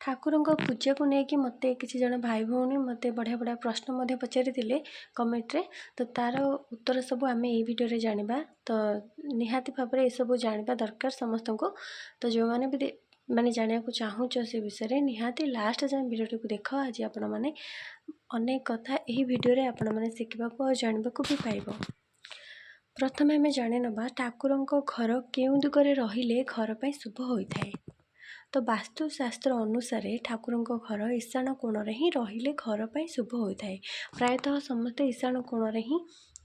ଠାକୁରଙ୍କ ପୂଜାକୁ ନେଇକି ମୋତେ କିଛି ଜଣ ଭାଇ ଭଉଣୀ ମୋତେ ବଢ଼ିଆ ବଢ଼ିଆ ପ୍ରଶ୍ନ ମଧ୍ୟ ପଚାରିଥିଲେ କମେଣ୍ଟରେ। ତ ତା'ର ଉତ୍ତର ସବୁ ଆମେ ଏଇ ଭିଡ଼ିଓରେ ଜାଣିବା। ତ ନିହାତି ଭାବରେ ଏସବୁ ଜାଣିବା ଦରକାର ସମସ୍ତଙ୍କୁ। ତ ଯେଉଁମାନେ ବି ଜାଣିବାକୁ ଚାହୁଁଛ ସେ ବିଷୟରେ ନିହାତି ଲାଷ୍ଟ ଯାଏଁ ଭିଡ଼ିଓଟିକୁ ଦେଖ। ଆଜି ଆପଣମାନେ ଅନେକ କଥା ଏହି ଭିଡ଼ିଓରେ ଆପଣମାନେ ଶିଖିବାକୁ ଆଉ ଜାଣିବାକୁ ବି ପାଇବ। ପ୍ରଥମେ ଆମେ ଜାଣିନେବା ଠାକୁରଙ୍କ ଘର କେଉଁ ଦିଗରେ ରହିଲେ ଘର ପାଇଁ ଶୁଭ ହୋଇଥାଏ। ତ ବାସ୍ତୁଶାସ୍ତ୍ର ଅନୁସାରେ ଠାକୁରଙ୍କ ଘର ଈଶାନ କୋଣରେ ହିଁ ରହିଲେ ଘର ପାଇଁ ଶୁଭ ହୋଇଥାଏ। ପ୍ରାୟତଃ ସମସ୍ତେ ଈଶାନ କୋଣରେ ହିଁ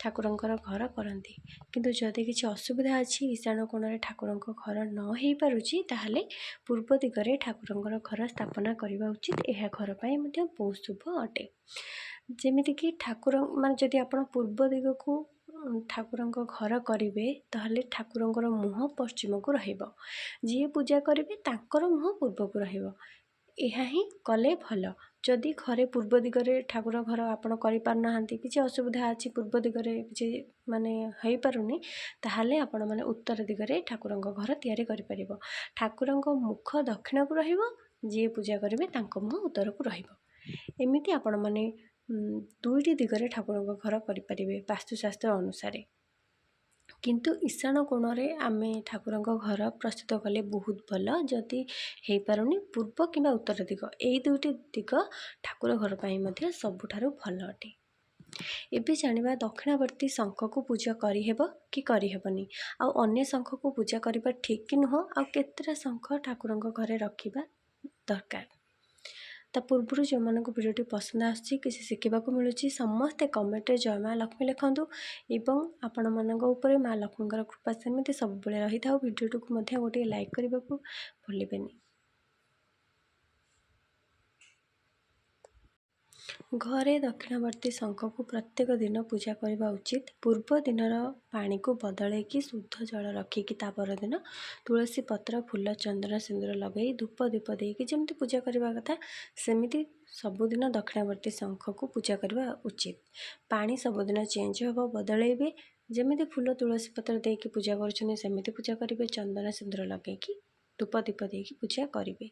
ଠାକୁରଙ୍କର ଘର କରନ୍ତି। କିନ୍ତୁ ଯଦି କିଛି ଅସୁବିଧା ଅଛି, ଈଶାନ କୋଣରେ ଠାକୁରଙ୍କ ଘର ନ ହେଇପାରୁଛି, ତାହେଲେ ପୂର୍ବ ଦିଗରେ ଠାକୁରଙ୍କର ଘର ସ୍ଥାପନା କରିବା ଉଚିତ। ଏହା ଘର ପାଇଁ ମଧ୍ୟ ବହୁତ ଶୁଭ ଅଟେ। ଯେମିତିକି ଯଦି ଆପଣ ପୂର୍ବ ଦିଗକୁ ଠାକୁରଙ୍କ ଘର କରିବେ, ତାହେଲେ ଠାକୁରଙ୍କର ମୁହଁ ପଶ୍ଚିମକୁ ରହିବ। ଯିଏ ପୂଜା କରିବେ ତାଙ୍କର ମୁହଁ ପୂର୍ବକୁ ରହିବ। ଏହା ହିଁ କଲେ ଭଲ। ଯଦି ଘରେ ପୂର୍ବ ଦିଗରେ ଠାକୁର ଘର ଆପଣ କରିପାରୁନାହାନ୍ତି, କିଛି ଅସୁବିଧା ଅଛି, ପୂର୍ବ ଦିଗରେ କିଛି ହେଇପାରୁନି, ତାହେଲେ ଆପଣମାନେ ଉତ୍ତର ଦିଗରେ ଠାକୁରଙ୍କ ଘର ତିଆରି କରିପାରିବ। ଠାକୁରଙ୍କ ମୁଖ ଦକ୍ଷିଣକୁ ରହିବ, ଯିଏ ପୂଜା କରିବେ ତାଙ୍କ ମୁହଁ ଉତ୍ତରକୁ ରହିବ। ଏମିତି ଆପଣମାନେ ଦୁଇଟି ଦିଗରେ ଠାକୁରଙ୍କ ଘର କରିପାରିବେ ବାସ୍ତୁଶାସ୍ତ୍ର ଅନୁସାରେ। କିନ୍ତୁ ଈଶାନ କୋଣରେ ଆମେ ଠାକୁରଙ୍କ ଘର ପ୍ରସ୍ତୁତ କଲେ ବହୁତ ଭଲ। ଯଦି ହେଇପାରୁନି, ପୂର୍ବ କିମ୍ବା ଉତ୍ତର ଦିଗ, ଏଇ ଦୁଇଟି ଦିଗ ଠାକୁର ଘର ପାଇଁ ମଧ୍ୟ ସବୁଠାରୁ ଭଲ ଅଟେ। ଏବେ ଜାଣିବା ଦକ୍ଷିଣାବର୍ତ୍ତୀ ଶଙ୍ଖକୁ ପୂଜା କରିହେବ କି କରିହେବନି, ଆଉ ଅନ୍ୟ ଶଙ୍ଖକୁ ପୂଜା କରିବା ଠିକ୍ କି ନୁହଁ, ଆଉ କେତେଟା ଶଙ୍ଖ ଠାକୁରଙ୍କ ଘରେ ରଖିବା ଦରକାର। ତା ପୂର୍ବରୁ ଯେଉଁମାନଙ୍କୁ ଭିଡ଼ିଓଟି ପସନ୍ଦ ଆସୁଛି, କିଛି ଶିଖିବାକୁ ମିଳୁଛି, ସମସ୍ତେ କମେଣ୍ଟରେ ଜୟ ମା ଲକ୍ଷ୍ମୀ ଲେଖନ୍ତୁ ଏବଂ ଆପଣମାନଙ୍କ ଉପରେ ମା ଲକ୍ଷ୍ମୀଙ୍କର କୃପା ସେମିତି ସବୁବେଳେ ରହିଥାଉ। ଭିଡ଼ିଓଟିକୁ ମଧ୍ୟ ଗୋଟିଏ ଲାଇକ୍ କରିବାକୁ ଭୁଲିବେନି। ଘରେ ଦକ୍ଷିଣାବର୍ତ୍ତୀ ଶଙ୍ଖକୁ ପ୍ରତ୍ୟେକ ଦିନ ପୂଜା କରିବା ଉଚିତ। ପୂର୍ବ ଦିନର ପାଣିକୁ ବଦଳେଇକି ଶୁଦ୍ଧ ଜଳ ରଖିକି ତା ପରଦିନ ତୁଳସୀ ପତ୍ର, ଫୁଲ, ଚନ୍ଦନ, ସିନ୍ଦୁର ଲଗାଇ ଧୂପ ଦୀପ ଦେଇକି ଯେମିତି ପୂଜା କରିବା କଥା, ସେମିତି ସବୁଦିନ ଦକ୍ଷିଣାବର୍ତ୍ତୀ ଶଙ୍ଖକୁ ପୂଜା କରିବା ଉଚିତ। ପାଣି ସବୁଦିନ ଚେଞ୍ଜ ହେବ, ବଦଳେଇବେ। ଯେମିତି ଫୁଲ, ତୁଳସୀ ପତ୍ର ଦେଇକି ପୂଜା କରୁଛନ୍ତି ସେମିତି ପୂଜା କରିବେ। ଚନ୍ଦନ, ସିନ୍ଦୁର ଲଗାଇକି ଧୂପ ଦୀପ ଦେଇକି ପୂଜା କରିବେ।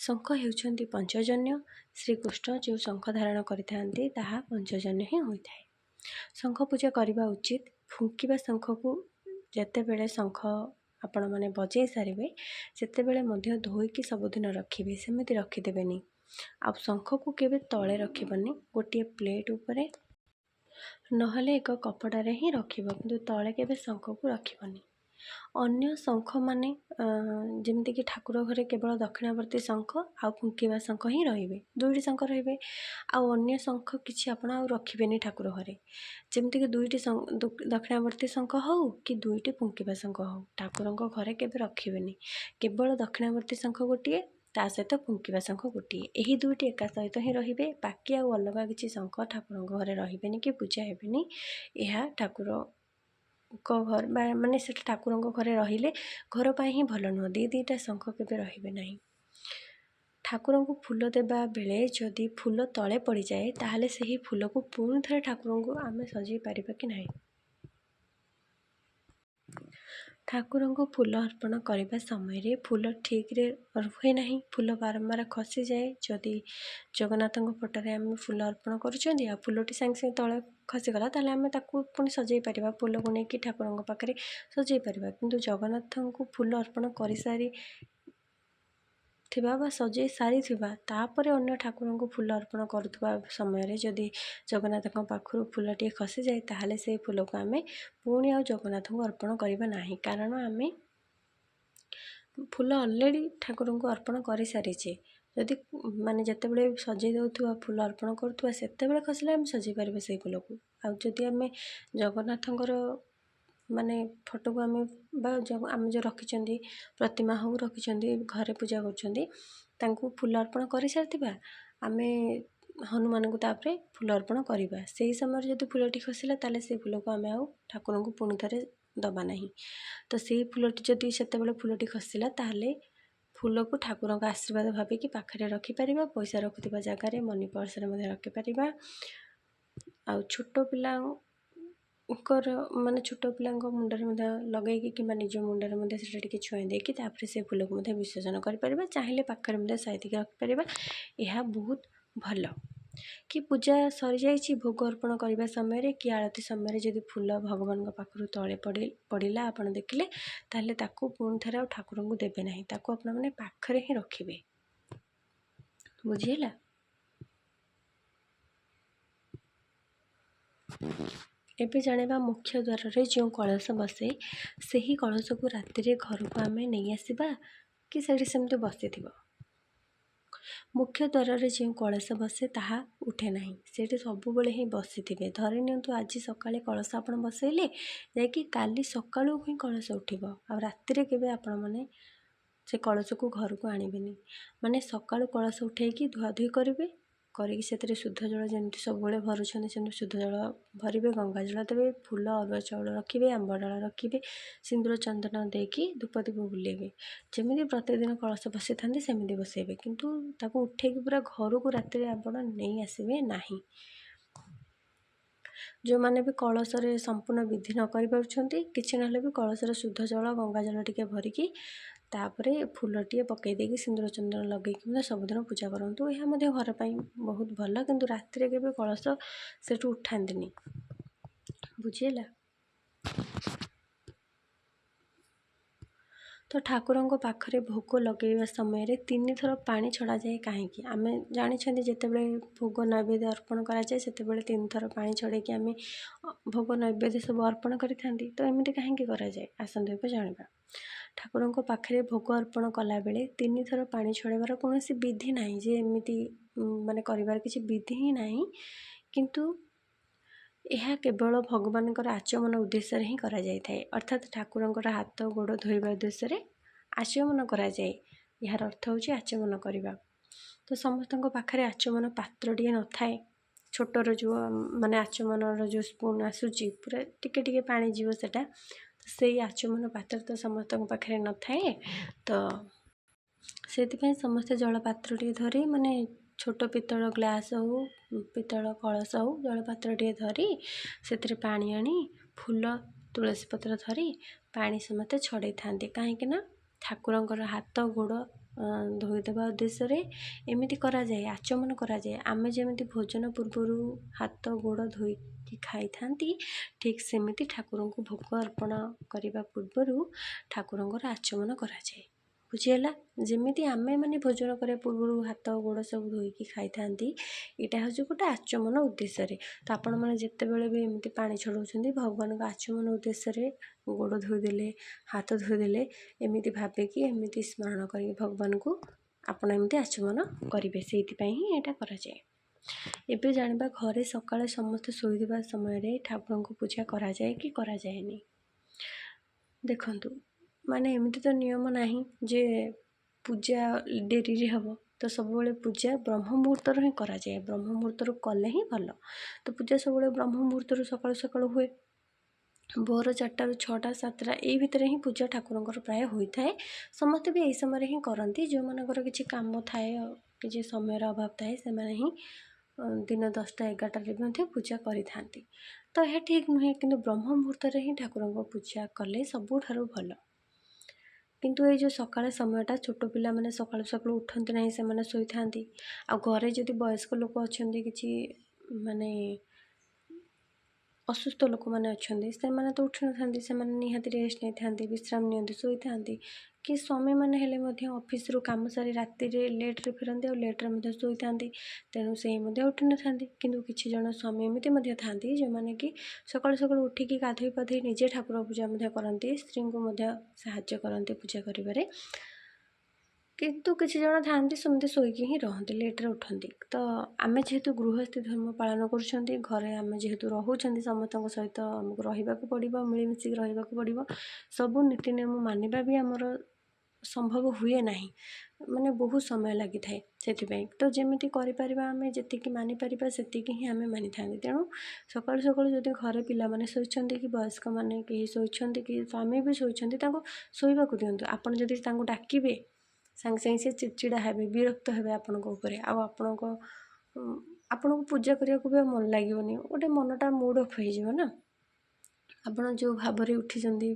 ଶଙ୍ଖ ହେଉଛନ୍ତି ପଞ୍ଚଜନ୍ୟ। ଶ୍ରୀକୃଷ୍ଣ ଯେଉଁ ଶଙ୍ଖ ଧାରଣ କରିଥାନ୍ତି ତାହା ପଞ୍ଚଜନ୍ୟ ହିଁ ହୋଇଥାଏ। ଶଙ୍ଖ ପୂଜା କରିବା ଉଚିତ। ଫୁଙ୍କିବା ଶଙ୍ଖକୁ ଯେତେବେଳେ ଶଙ୍ଖ ଆପଣମାନେ ବଜେଇ ସାରିବେ, ସେତେବେଳେ ମଧ୍ୟ ଧୋଇକି ସବୁଦିନ ରଖିବେ, ସେମିତି ରଖିଦେବେନି। ଆଉ ଶଙ୍ଖକୁ କେବେ ତଳେ ରଖିବନି, ଗୋଟିଏ ପ୍ଲେଟ୍ ଉପରେ ନହେଲେ ଏକ କପଡ଼ାରେ ହିଁ ରଖିବ, କିନ୍ତୁ ତଳେ କେବେ ଶଙ୍ଖକୁ ରଖିବନି। ଅନ୍ୟ ଶଙ୍ଖମାନେ ଯେମିତିକି ଠାକୁର ଘରେ କେବଳ ଦକ୍ଷିଣାବର୍ତ୍ତୀ ଶଙ୍ଖ ଆଉ ଫୁଙ୍କିବା ଶଙ୍ଖ ହିଁ ରହିବେ, ଦୁଇଟି ଶଙ୍ଖ ରହିବେ। ଆଉ ଅନ୍ୟ ଶଙ୍ଖ କିଛି ଆପଣ ଆଉ ରଖିବେନି ଠାକୁର ଘରେ। ଯେମିତିକି ଦୁଇଟି ଦକ୍ଷିଣାବର୍ତ୍ତୀ ଶଙ୍ଖ ହେଉ କି ଦୁଇଟି ଫୁଙ୍କିବା ଶଙ୍ଖ ହେଉ, ଠାକୁରଙ୍କ ଘରେ କେବେ ରଖିବେନି। କେବଳ ଦକ୍ଷିଣାବର୍ତ୍ତୀ ଶଙ୍ଖ ଗୋଟିଏ, ତା ସହିତ ଫୁଙ୍କିବା ଶଙ୍ଖ ଗୋଟିଏ, ଏହି ଦୁଇଟି ଏକା ସହିତ ହିଁ ରହିବେ। ବାକି ଆଉ ଅଲଗା କିଛି ଶଙ୍ଖ ଠାକୁରଙ୍କ ଘରେ ରହିବେନି କି ପୂଜା ହେବେନି। ଏହା ଠାକୁରଙ୍କ ଘର ସେଟା ଠାକୁରଙ୍କ ଘରେ ରହିଲେ ଘର ପାଇଁ ହିଁ ଭଲ ନୁହଁ। ଦିଟା ଶଙ୍ଖ କେବେ ରହିବେ ନାହିଁ। ଠାକୁରଙ୍କୁ ଫୁଲ ଦେବା ବେଳେ ଯଦି ଫୁଲ ତଳେ ପଡ଼ିଯାଏ, ତାହେଲେ ସେହି ଫୁଲକୁ ପୁଣି ଥରେ ଠାକୁରଙ୍କୁ ଆମେ ସଜେଇ ପାରିବା କି ନାହିଁ। ଠାକୁରଙ୍କୁ ଫୁଲ ଅର୍ପଣ କରିବା ସମୟରେ ଫୁଲ ଠିକ୍ରେ ରୁହେ ନାହିଁ, ଫୁଲ ବାରମ୍ବାର ଖସିଯାଏ। ଯଦି ଜଗନ୍ନାଥଙ୍କ ଫଟୋରେ ଆମେ ଫୁଲ ଅର୍ପଣ କରୁଛନ୍ତି ଆଉ ଫୁଲଟି ସାଙ୍ଗେ ସାଙ୍ଗେ ତଳେ ଖସିଗଲା, ତାହେଲେ ଆମେ ତାକୁ ପୁଣି ସଜେଇ ପାରିବା, ଫୁଲକୁ ନେଇକି ଠାକୁରଙ୍କ ପାଖରେ ସଜେଇ ପାରିବା। କିନ୍ତୁ ଜଗନ୍ନାଥଙ୍କୁ ଫୁଲ ଅର୍ପଣ କରିସାରିଥିବା ବା ସଜେଇ ସାରିଥିବା ତାପରେ ଅନ୍ୟ ଠାକୁରଙ୍କୁ ଫୁଲ ଅର୍ପଣ କରୁଥିବା ସମୟରେ ଯଦି ଜଗନ୍ନାଥଙ୍କ ପାଖରୁ ଫୁଲଟିଏ ଖସିଯାଏ, ତାହେଲେ ସେଇ ଫୁଲକୁ ଆମେ ପୁଣି ଆଉ ଜଗନ୍ନାଥଙ୍କୁ ଅର୍ପଣ କରିବା ନାହିଁ। କାରଣ ଆମେ ଫୁଲ ଅଲରେଡ଼ି ଠାକୁରଙ୍କୁ ଅର୍ପଣ କରିସାରିଛେ। ଯଦି ଯେତେବେଳେ ସଜେଇ ଦେଉଥିବା, ଫୁଲ ଅର୍ପଣ କରୁଥିବା, ସେତେବେଳେ ଖସିଲେ ଆମେ ସଜେଇ ପାରିବା ସେଇ ଫୁଲକୁ। ଆଉ ଯଦି ଆମେ ଜଗନ୍ନାଥଙ୍କର ଫଟୋକୁ ଆମେ ଯେଉଁ ରଖିଛନ୍ତି, ପ୍ରତିମା ହେଉ ରଖିଛନ୍ତି, ଘରେ ପୂଜା କରୁଛନ୍ତି, ତାଙ୍କୁ ଫୁଲ ଅର୍ପଣ କରିସାରିଥିବା, ଆମେ ହନୁମାନଙ୍କୁ ତାପରେ ଫୁଲ ଅର୍ପଣ କରିବା। ସେହି ସମୟରେ ଯଦି ଫୁଲଟି ଖସିଲା, ତାହେଲେ ସେଇ ଫୁଲକୁ ଆମେ ଆଉ ଠାକୁରଙ୍କୁ ପୁଣି ଥରେ ଦେବା ନାହିଁ। ତ ସେଇ ଫୁଲଟି ଯଦି ସେତେବେଳେ ଫୁଲଟି ଖସିଲା, ତାହେଲେ ଫୁଲକୁ ଠାକୁରଙ୍କ ଆଶୀର୍ବାଦ ଭାବିକି ପାଖରେ ରଖିପାରିବା। ପଇସା ରଖୁଥିବା ଜାଗାରେ, ମନି ପର୍ସରେ ମଧ୍ୟ ରଖିପାରିବା। ଆଉ ଛୋଟ ପିଲା ମାନେ ଛୋଟ ପିଲାଙ୍କ ମୁଣ୍ଡରେ ମଧ୍ୟ ଲଗାଇକି କିମ୍ବା ନିଜ ମୁଣ୍ଡରେ ମଧ୍ୟ ସେଟା ଟିକେ ଛୁଆଇଁ ଦେଇକି ତାପରେ ସେ ଫୁଲକୁ ମଧ୍ୟ ବିସର୍ଜନ କରିପାରିବା। ଚାହିଁଲେ ପାଖରେ ମଧ୍ୟ ସାଇତିକି ରଖିପାରିବା। ଏହା ବହୁତ ଭଲ। କି ପୂଜା ସରିଯାଇଛି, ଭୋଗ ଅର୍ପଣ କରିବା ସମୟରେ କି ଆଳତି ସମୟରେ ଯଦି ଫୁଲ ଭଗବାନଙ୍କ ପାଖରୁ ତଳେ ପଡ଼ିଲା ଆପଣ ଦେଖିଲେ, ତାହେଲେ ତାକୁ ପୁଣି ଥରେ ଆଉ ଠାକୁରଙ୍କୁ ଦେବେ ନାହିଁ, ତାକୁ ଆପଣମାନେ ପାଖରେ ହିଁ ରଖିବେ। ବୁଝିହେଲା? ଏବେ ଜାଣିବା ମୁଖ୍ୟ ଦ୍ୱାରରେ ଯେଉଁ କଳସ ବସେ, ସେହି କଳସକୁ ରାତିରେ ଘରକୁ ଆମେ ନେଇ ଆସିବା କି ସେଠି ସେମିତି ବସିଥିବ। ମୁଖ୍ୟ ଦ୍ୱାରରେ ଯେଉଁ କଳସ ବସେ ତାହା ଉଠେ ନାହିଁ, ସେଠି ସବୁବେଳେ ହିଁ ବସିଥିବେ। ଧରି ନିଅନ୍ତୁ ଆଜି ସକାଳେ କଳସ ଆପଣ ବସେଇଲେ, ଯାଇକି କାଲି ସକାଳୁ ହିଁ କଳସ ଉଠିବ। ଆଉ ରାତିରେ କେବେ ଆପଣମାନେ ସେ କଳସକୁ ଘରକୁ ଆଣିବେନି। ମାନେ ସକାଳୁ କଳସ ଉଠେଇକି ଧୁଆଧୁଇ କରିକି ସେଥିରେ ଶୁଦ୍ଧ ଜଳ ଯେମିତି ସବୁବେଳେ ଭରୁଛନ୍ତି ସେମିତି ଶୁଦ୍ଧ ଜଳ ଭରିବେ, ଗଙ୍ଗା ଜଳ ଦେବେ, ଫୁଲ ଅରୁଆ ଚାଉଳ ରଖିବେ, ଆମ୍ବ ଡାଳ ରଖିବେ, ସିନ୍ଦୁର ଚନ୍ଦନ ଦେଇକି ଧୂପ ଦୀପ ବୁଲେଇବେ। ଯେମିତି ପ୍ରତିଦିନ କଳସ ବସେଇଥାନ୍ତି ସେମିତି ବସେଇବେ, କିନ୍ତୁ ତାକୁ ଉଠେଇକି ପୁରା ଘରକୁ ରାତିରେ ଆପଣ ନେଇ ଆସିବେ ନାହିଁ। ଯେଉଁମାନେ ବି କଳସରେ ସମ୍ପୂର୍ଣ୍ଣ ବିଧି ନ କରିପାରୁଛନ୍ତି, କିଛି ନହେଲେ ବି କଳସରେ ଶୁଦ୍ଧ ଜଳ ଗଙ୍ଗା ଜଳ ଟିକେ ଭରିକି ତାପରେ ଫୁଲଟିଏ ପକାଇ ଦେଇକି ସିନ୍ଦୁର ଚନ୍ଦନ ଲଗେଇକି ମଧ୍ୟ ସବୁଦିନ ପୂଜା କରନ୍ତୁ। ଏହା ମଧ୍ୟ ଘର ପାଇଁ ବହୁତ ଭଲ, କିନ୍ତୁ ରାତିରେ କେବେ କଳସ ସେଠୁ ଉଠାନ୍ତିନି। ବୁଝିହେଲା? ତ ଠାକୁରଙ୍କ ପାଖରେ ଭୋଗ ଲଗାଇବା ସମୟରେ 3 ଥର ପାଣି ଛଡ଼ାଯାଏ କାହିଁକି? ଆମେ ଜାଣିଛନ୍ତି ଯେତେବେଳେ ଭୋଗ ନୈବେଦ୍ୟ ଅର୍ପଣ କରାଯାଏ ସେତେବେଳେ 3 ଥର ପାଣି ଛଡ଼େଇକି ଆମେ ଭୋଗ ନୈବେଦ୍ୟ ସବୁ ଅର୍ପଣ କରିଥାନ୍ତି। ତ ଏମିତି କାହିଁକି କରାଯାଏ? ଆସନ୍ତୁ ଏବେ ଜାଣିବା। ଠାକୁରଙ୍କ ପାଖରେ ଭୋଗ ଅର୍ପଣ କଲାବେଳେ 3 ଥର ପାଣି ଛଡ଼େଇବାର କୌଣସି ବିଧି ନାହିଁ, ଯେ ଏମିତି ମାନେ କରିବାର କିଛି ବିଧି ହିଁ ନାହିଁ। କିନ୍ତୁ ଏହା କେବଳ ଭଗବାନଙ୍କର ଆଚମନ ଉଦ୍ଦେଶ୍ୟରେ ହିଁ କରାଯାଇଥାଏ। ଅର୍ଥାତ୍ ଠାକୁରଙ୍କର ହାତ ଗୋଡ଼ ଧୋଇବା ଉଦ୍ଦେଶ୍ୟରେ ଆଚମନ କରାଯାଏ। ଏହାର ଅର୍ଥ ହେଉଛି ଆଚମନ କରିବା। ତ ସମସ୍ତଙ୍କ ପାଖରେ ଆଚମନ ପାତ୍ରଟିଏ ନଥାଏ। ଛୋଟର ଯେଉଁ ମାନେ ଆଚମନର ଯେଉଁ ସ୍ପୁନ୍ ଆସୁଛି, ପୁରା ଟିକେ ଟିକେ ପାଣି ଯିବ ସେଟା, ସେଇ ଆଚମନ ପାତ୍ର ତ ସମସ୍ତଙ୍କ ପାଖରେ ନଥାଏ। ତ ସେଥିପାଇଁ ସମସ୍ତେ ଜଳପାତ୍ରଟିଏ ଧରି, ମାନେ ଛୋଟ ପିତ୍ତଳ ଗ୍ଲାସ୍ ହଉ, ପିତ୍ତଳ କଳସ ହଉ, ଜଳପାତ୍ରଟିଏ ଧରି ସେଥିରେ ପାଣି ଆଣି ଫୁଲ ତୁଳସୀ ପତ୍ର ଧରି ପାଣି ସମସ୍ତେ ଛଡ଼େଇଥାନ୍ତି। କାହିଁକି ନା ଠାକୁରଙ୍କର ହାତ ଗୋଡ଼ ଧୋଇଦେବା ଉଦ୍ଦେଶ୍ୟରେ ଏମିତି କରାଯାଏ, ଆଚମନ କରାଯାଏ। ଆମେ ଯେମିତି ଭୋଜନ ପୂର୍ବରୁ ହାତ ଗୋଡ଼ ଧୋଇକି ଖାଇଥାନ୍ତି, ଠିକ୍ ସେମିତି ଠାକୁରଙ୍କୁ ଭୋଗ ଅର୍ପଣ କରିବା ପୂର୍ବରୁ ଠାକୁରଙ୍କର ଆଚମନ କରାଯାଏ। ବୁଝିହେଲା? ଯେମିତି ଆମେ ମାନେ ଭୋଜନ କରିବା ପୂର୍ବରୁ ହାତ ଗୋଡ଼ ସବୁ ଧୋଇକି ଖାଇଥାନ୍ତି, ଏଇଟା ହେଉଛି ଗୋଟେ ଆଚମନ ଉଦ୍ଦେଶ୍ୟରେ। ତ ଆପଣମାନେ ଯେତେବେଳେ ବି ଏମିତି ପାଣି ଛଡ଼ଉଛନ୍ତି, ଭଗବାନଙ୍କ ଆଚମନ ଉଦ୍ଦେଶ୍ୟରେ ଗୋଡ଼ ଧୋଇଦେଲେ, ହାତ ଧୋଇଦେଲେ, ଏମିତି ଭାବିକି ଏମିତି ସ୍ମରଣ କରିକି ଭଗବାନଙ୍କୁ ଆପଣ ଏମିତି ଆଚମନ କରିବେ। ସେଇଥିପାଇଁ ହିଁ ଏଇଟା କରାଯାଏ। ଏବେ ଜାଣିବା ଘରେ ସକାଳେ ସମସ୍ତେ ଶୋଇଥିବା ସମୟରେ ଠାକୁରଙ୍କୁ ପୂଜା କରାଯାଏ କି କରାଯାଏନି। ଦେଖନ୍ତୁ, ମାନେ ଏମିତି ତ ନିୟମ ନାହିଁ ଯେ ପୂଜା ଡେରିରେ ହେବ। ତ ସବୁବେଳେ ପୂଜା ବ୍ରହ୍ମ ମୁହୂର୍ତ୍ତରୁ ହିଁ କରାଯାଏ। ବ୍ରହ୍ମ ମୁହୂର୍ତ୍ତରୁ କଲେ ହିଁ ଭଲ। ତ ପୂଜା ସବୁବେଳେ ବ୍ରହ୍ମ ମୁହୂର୍ତ୍ତରୁ ସକାଳୁ ସକାଳୁ ହୁଏ। ଭୋର 4ଟାରୁ 6ଟା 7ଟା ଏଇ ଭିତରେ ହିଁ ପୂଜା ଠାକୁରଙ୍କର ପ୍ରାୟ ହୋଇଥାଏ। ସମସ୍ତେ ବି ଏହି ସମୟରେ ହିଁ କରନ୍ତି। ଯେଉଁମାନଙ୍କର କିଛି କାମ ଥାଏ, କିଛି ସମୟର ଅଭାବ ଥାଏ, ସେମାନେ ହିଁ ଦିନ 10ଟା 11ଟାରେ ମଧ୍ୟ ପୂଜା କରିଥାନ୍ତି। ତ ଏହା ଠିକ୍ ନୁହେଁ, କିନ୍ତୁ ବ୍ରହ୍ମ ମୁହୂର୍ତ୍ତରେ ହିଁ ଠାକୁରଙ୍କ ପୂଜା କଲେ ସବୁଠାରୁ ଭଲ। କିନ୍ତୁ ଏଇ ଯେଉଁ ସକାଳ ସମୟଟା, ଛୋଟ ପିଲାମାନେ ସକାଳୁ ସକାଳୁ ଉଠନ୍ତି ନାହିଁ, ସେମାନେ ଶୋଇଥାନ୍ତି। ଆଉ ଘରେ ଯଦି ବୟସ୍କ ଲୋକ ଅଛନ୍ତି, କିଛି ମାନେ ଅସୁସ୍ଥ ଲୋକମାନେ ଅଛନ୍ତି, ସେମାନେ ତ ଉଠିନଥାନ୍ତି, ସେମାନେ ନିହାତି ରେଷ୍ଟ ନେଇଥାନ୍ତି, ବିଶ୍ରାମ ନିଅନ୍ତି, ଶୋଇଥାନ୍ତି। କି ସ୍ୱାମୀମାନେ ହେଲେ ମଧ୍ୟ ଅଫିସରୁ କାମ ସାରି ରାତିରେ ଲେଟ୍ରେ ଫେରନ୍ତି, ଆଉ ଲେଟ୍ରେ ମଧ୍ୟ ଶୋଇଥାନ୍ତି, ତେଣୁ ସେହି ମଧ୍ୟ ଉଠିନଥାନ୍ତି। କିନ୍ତୁ କିଛି ଜଣ ସ୍ୱାମୀ ଏମିତି ମଧ୍ୟ ଥାନ୍ତି ଯେଉଁମାନେ କି ସକାଳୁ ସକାଳୁ ଉଠିକି ଗାଧୋଇ ପାଧୋଇ ନିଜେ ଠାକୁର ପୂଜା ମଧ୍ୟ କରନ୍ତି, ସ୍ତ୍ରୀଙ୍କୁ ମଧ୍ୟ ସାହାଯ୍ୟ କରନ୍ତି ପୂଜା କରିବାରେ। କିନ୍ତୁ କିଛି ଜଣ ଥାଆନ୍ତି ସେମିତି ଶୋଇକି ହିଁ ରହନ୍ତି, ଲେଟ୍ରେ ଉଠନ୍ତି। ତ ଆମେ ଯେହେତୁ ଗୃହସ୍ଥୀ ଧର୍ମ ପାଳନ କରୁଛନ୍ତି, ଘରେ ଆମେ ଯେହେତୁ ରହୁଛନ୍ତି, ସମସ୍ତଙ୍କ ସହିତ ଆମକୁ ରହିବାକୁ ପଡ଼ିବ, ମିଳିମିଶିକି ରହିବାକୁ ପଡ଼ିବ। ସବୁ ନୀତି ନିୟମ ମାନିବା ବି ଆମର ସମ୍ଭବ ହୁଏ ନାହିଁ, ମାନେ ବହୁତ ସମୟ ଲାଗିଥାଏ। ସେଥିପାଇଁ ତ ଯେମିତି କରିପାରିବା, ଆମେ ଯେତିକି ମାନିପାରିବା ସେତିକି ହିଁ ଆମେ ମାନିଥାନ୍ତି। ତେଣୁ ସକାଳୁ ସକାଳୁ ଯଦି ଘରେ ପିଲାମାନେ ଶୋଇଛନ୍ତି, କି ବୟସ୍କମାନେ କେହି ଶୋଇଛନ୍ତି, କି ସ୍ୱାମୀ ବି ଶୋଇଛନ୍ତି, ତାଙ୍କୁ ଶୋଇବାକୁ ଦିଅନ୍ତୁ। ଆପଣ ଯଦି ତାଙ୍କୁ ଡାକିବେ, ସାଙ୍ଗେ ସାଙ୍ଗେ ସେ ଚିଡ଼ଚିଡ଼ା ହେବେ, ବିରକ୍ତ ହେବେ ଆପଣଙ୍କ ଉପରେ, ଆଉ ଆପଣଙ୍କୁ ପୂଜା କରିବାକୁ ବି ଆଉ ମନ ଲାଗିବନି, ଗୋଟେ ମନଟା ମୁଡ୍ ଅଫ୍ ହେଇଯିବ ନା। ଆପଣ ଯେଉଁ ଭାବରେ ଉଠିଛନ୍ତି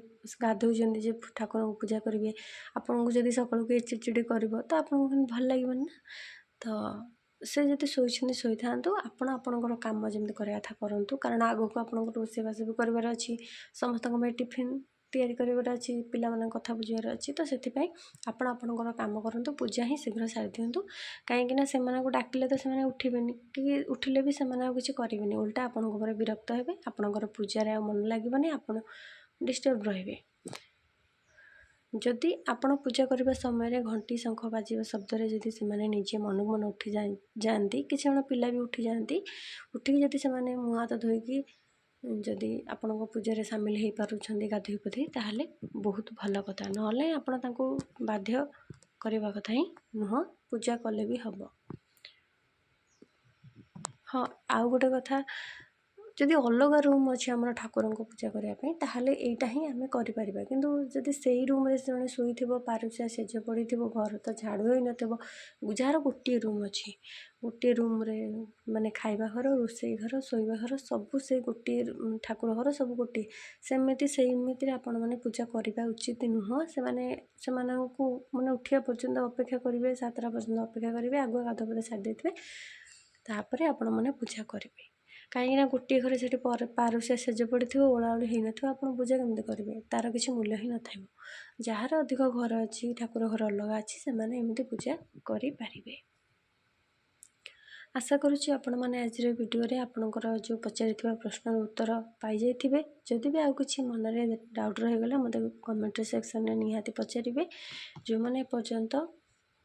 ଗାଧଉଛନ୍ତି ଯେ ଠାକୁରଙ୍କୁ ପୂଜା କରିବେ, ଆପଣଙ୍କୁ ଯଦି ସକାଳୁ କିଏ ଚିଡ଼ଚିଡ଼ି କରିବ ତ ଆପଣଙ୍କୁ କିନ୍ତୁ ଭଲ ଲାଗିବନି ନା। ତ ସେ ଯଦି ଶୋଇଛନ୍ତି ଶୋଇଥାନ୍ତୁ, ଆପଣ ଆପଣଙ୍କର କାମ ଯେମିତି କରିବା କଥା କରନ୍ତୁ, କାରଣ ଆଗକୁ ଆପଣଙ୍କର ରୋଷେଇବାସ ବି କରିବାର ଅଛି, ସମସ୍ତଙ୍କ ପାଇଁ ଟିଫିନ୍ ତିଆରି କରିବାର ଅଛି, ପିଲାମାନଙ୍କ କଥା ବୁଝିବାର ଅଛି। ତ ସେଥିପାଇଁ ଆପଣ ଆପଣଙ୍କର କାମ କରନ୍ତୁ, ପୂଜା ହିଁ ଶୀଘ୍ର ସାରି ଦିଅନ୍ତୁ। କାହିଁକିନା ସେମାନଙ୍କୁ ଡାକିଲେ ତ ସେମାନେ ଉଠିବେନି, କି ଉଠିଲେ ବି ସେମାନେ ଆଉ କିଛି କରିବେନି, ଓଲଟା ଆପଣଙ୍କ ଉପରେ ବିରକ୍ତ ହେବେ, ଆପଣଙ୍କର ପୂଜାରେ ଆଉ ମନ ଲାଗିବନି, ଆପଣ ଡିଷ୍ଟର୍ବ ରହିବେ। ଯଦି ଆପଣ ପୂଜା କରିବା ସମୟରେ ଘଣ୍ଟି ଶଙ୍ଖ ବାଜିବା ଶବ୍ଦରେ ଯଦି ସେମାନେ ନିଜେ ମନକୁ ମନ ଉଠି ଯାଆନ୍ତି, କିଛି ଜଣ ପିଲା ବି ଉଠିଯାଆନ୍ତି, ଉଠିକି ଯଦି ସେମାନେ ମୁହଁ ହାତ ଧୋଇକି ଯଦି ଆପଣଙ୍କ ପୂଜାରେ ସାମିଲ ହେଇପାରୁଛନ୍ତି ଗାଧୋଇ ପାଧୋଇ, ତାହେଲେ ବହୁତ ଭଲ କଥା। ନହେଲେ ଆପଣ ତାଙ୍କୁ ବାଧ୍ୟ କରିବା କଥା ହିଁ ନୁହଁ, ପୂଜା କଲେ ବି ହେବ। ହଁ, ଆଉ ଗୋଟେ କଥା, ଯଦି ଅଲଗା ରୁମ୍ ଅଛି ଆମର ଠାକୁରଙ୍କୁ ପୂଜା କରିବା ପାଇଁ, ତାହେଲେ ଏଇଟା ହିଁ ଆମେ କରିପାରିବା। କିନ୍ତୁ ଯଦି ସେଇ ରୁମ୍ରେ ଜଣେ ଶୋଇଥିବ, ପାରୁସିଆ ଶେଯ ପଡ଼ିଥିବ, ଘର ତ ଝାଡ଼ୁ ହୋଇନଥିବ, ଯାହାର ଗୋଟିଏ ରୁମ୍ ଅଛି, ଗୋଟିଏ ରୁମ୍ରେ ମାନେ ଖାଇବା ଘର, ରୋଷେଇ ଘର, ଶୋଇବା ଘର ସବୁ ସେ ଗୋଟିଏ, ଠାକୁର ଘର ସବୁ ଗୋଟିଏ, ସେମିତିରେ ଆପଣମାନେ ପୂଜା କରିବା ଉଚିତ ନୁହଁ। ସେମାନଙ୍କୁ ମାନେ ଉଠିବା ପର୍ଯ୍ୟନ୍ତ ଅପେକ୍ଷା କରିବେ, 7ଟା ପର୍ଯ୍ୟନ୍ତ ଅପେକ୍ଷା କରିବେ, ଆଗୁଆ ଗାଧୁଆ ସାରି ଦେଇଥିବେ, ତାପରେ ଆପଣମାନେ ପୂଜା କରିବେ। କାହିଁକିନା ଗୋଟିଏ ଘରେ ସେଠି ପାରୁସିଆ ଶେଯ ପଡ଼ିଥିବ, ଓଳାଓଳି ହେଇନଥିବ, ଆପଣ ପୂଜା କେମିତି କରିବେ? ତାର କିଛି ମୂଲ୍ୟ ହିଁ ନଥିବ। ଯାହାର ଅଧିକ ଘର ଅଛି, ଠାକୁର ଘର ଅଲଗା ଅଛି, ସେମାନେ ଏମିତି ପୂଜା କରିପାରିବେ। ଆଶା କରୁଛି ଆପଣମାନେ ଆଜିର ଭିଡ଼ିଓରେ ଆପଣଙ୍କର ଯେଉଁ ପଚାରିଥିବା ପ୍ରଶ୍ନର ଉତ୍ତର ପାଇଯାଇଥିବେ। ଯଦି ବି ଆଉ କିଛି ମନରେ ଡାଉଟ୍ ରହିଗଲା, ମୋତେ କମେଣ୍ଟ ସେକ୍ସନରେ ନିହାତି ପଚାରିବେ। ଯେଉଁମାନେ ଏପର୍ଯ୍ୟନ୍ତ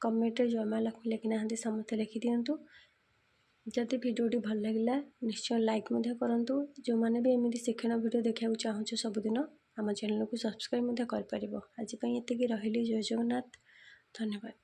କମେଣ୍ଟରେ ଜୟ ମା ଲକ୍ଷ୍ମୀ ଲେଖିନାହାନ୍ତି, ସମସ୍ତେ ଲେଖିଦିଅନ୍ତୁ। ଯଦି ଭିଡ଼ିଓଟି ଭଲ ଲାଗିଲା ନିଶ୍ଚୟ ଲାଇକ୍ ମଧ୍ୟ କରନ୍ତୁ। ଯେଉଁମାନେ ବି ଏମିତି ଶିକ୍ଷଣୀୟ ଭିଡ଼ିଓ ଦେଖିବାକୁ ଚାହୁଁଛ ସବୁଦିନ, ଆମ ଚ୍ୟାନେଲକୁ ସବସ୍କ୍ରାଇବ୍ ମଧ୍ୟ କରିପାରିବ। ଆଜି ପାଇଁ ଏତିକି, ରହିଲି। ଜୟ ଜଗନ୍ନାଥ, ଧନ୍ୟବାଦ।